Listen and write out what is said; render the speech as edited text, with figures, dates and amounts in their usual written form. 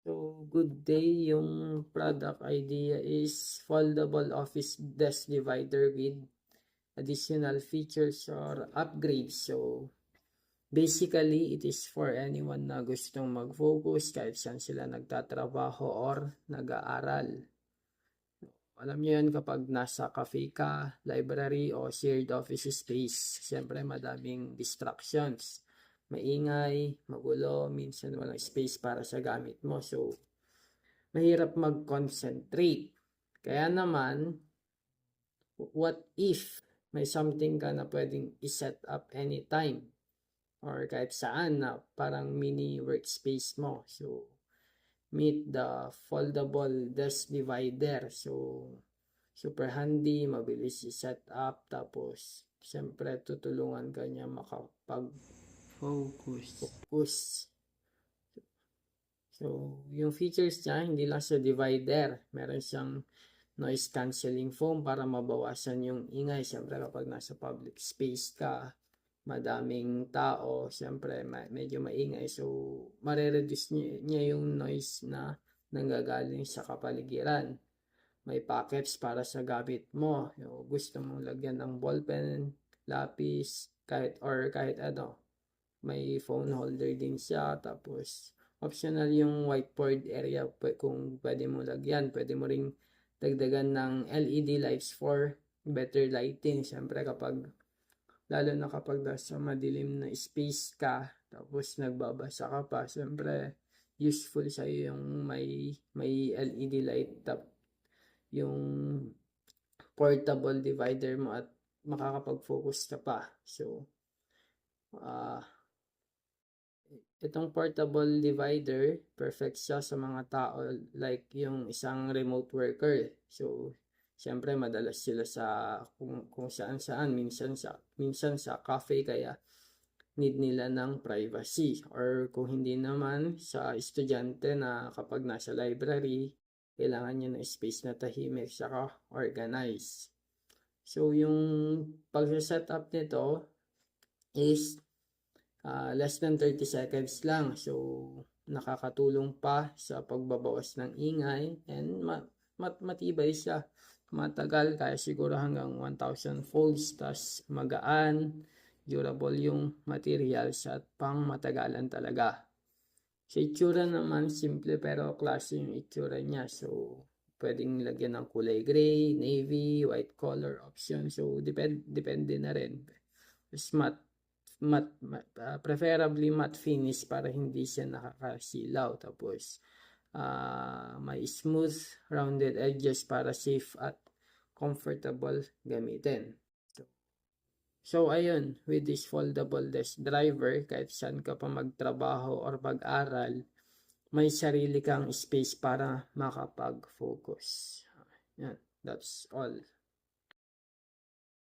So, good day. Yung product idea is foldable office desk divider with additional features or upgrades. So, basically, it is for anyone na gustong mag-focus kahit saan sila nagtatrabaho or nag-aaral. Alam niyo yan kapag nasa cafe ka, library, o shared office space. Siyempre, madaming distractions. Maingay, magulo, minsan walang space para sa gamit mo. So, mahirap mag-concentrate. Kaya naman, what if may something ka na pwedeng i-set up anytime or kahit saan na parang mini workspace mo. So, meet the foldable desk divider. So, super handy, mabilis i-set up, tapos, siyempre, tutulungan ka niya makapag-focus. So, yung features niya, hindi lang sa divider. Meron siyang noise cancelling foam para mabawasan yung ingay. Siyempre, kapag nasa public space ka, madaming tao, siyempre, medyo maingay. So, marereduce niya yung noise na nanggagaling sa kapaligiran. May pockets para sa gamit mo. Yung gusto mong lagyan ng ballpen, lapis, kahit ano. May phone holder din siya. Tapos, optional yung whiteboard area kung pwede mo lagyan. Pwede mo ring dagdagan ng LED lights for better lighting. Siyempre lalo na kapag nasa madilim na space ka, tapos nagbabasa ka pa, siyempre useful sa'yo yung may LED light yung portable divider mo at makakapag-focus ka pa. So, itong portable divider, perfect siya sa mga tao like yung isang remote worker. So, siyempre madalas sila sa kung saan-saan, minsan sa cafe, kaya need nila ng privacy. Or kung hindi naman, sa estudyante na kapag nasa library, kailangan niya ng space na tahimik saka organized. So, yung pag-setup nito is less than 30 seconds lang. So, nakakatulong pa sa pagbabawas ng ingay and matibay siya. Matagal, kaya siguro hanggang 1,000 folds, tas magaan, durable yung materials at pang matagalan talaga. Sa itsura naman, simple pero klase yung itsura niya. So, pwedeng lagyan ng kulay gray, navy, white color option. So, depende na rin. Preferably matte finish para hindi siya nakakasilaw. Tapos, may smooth, rounded edges para safe at comfortable gamitin. So, ayun, with this foldable desk driver, kahit saan ka pa magtrabaho or mag-aral, may sarili kang space para makapag-focus. Yan, that's all.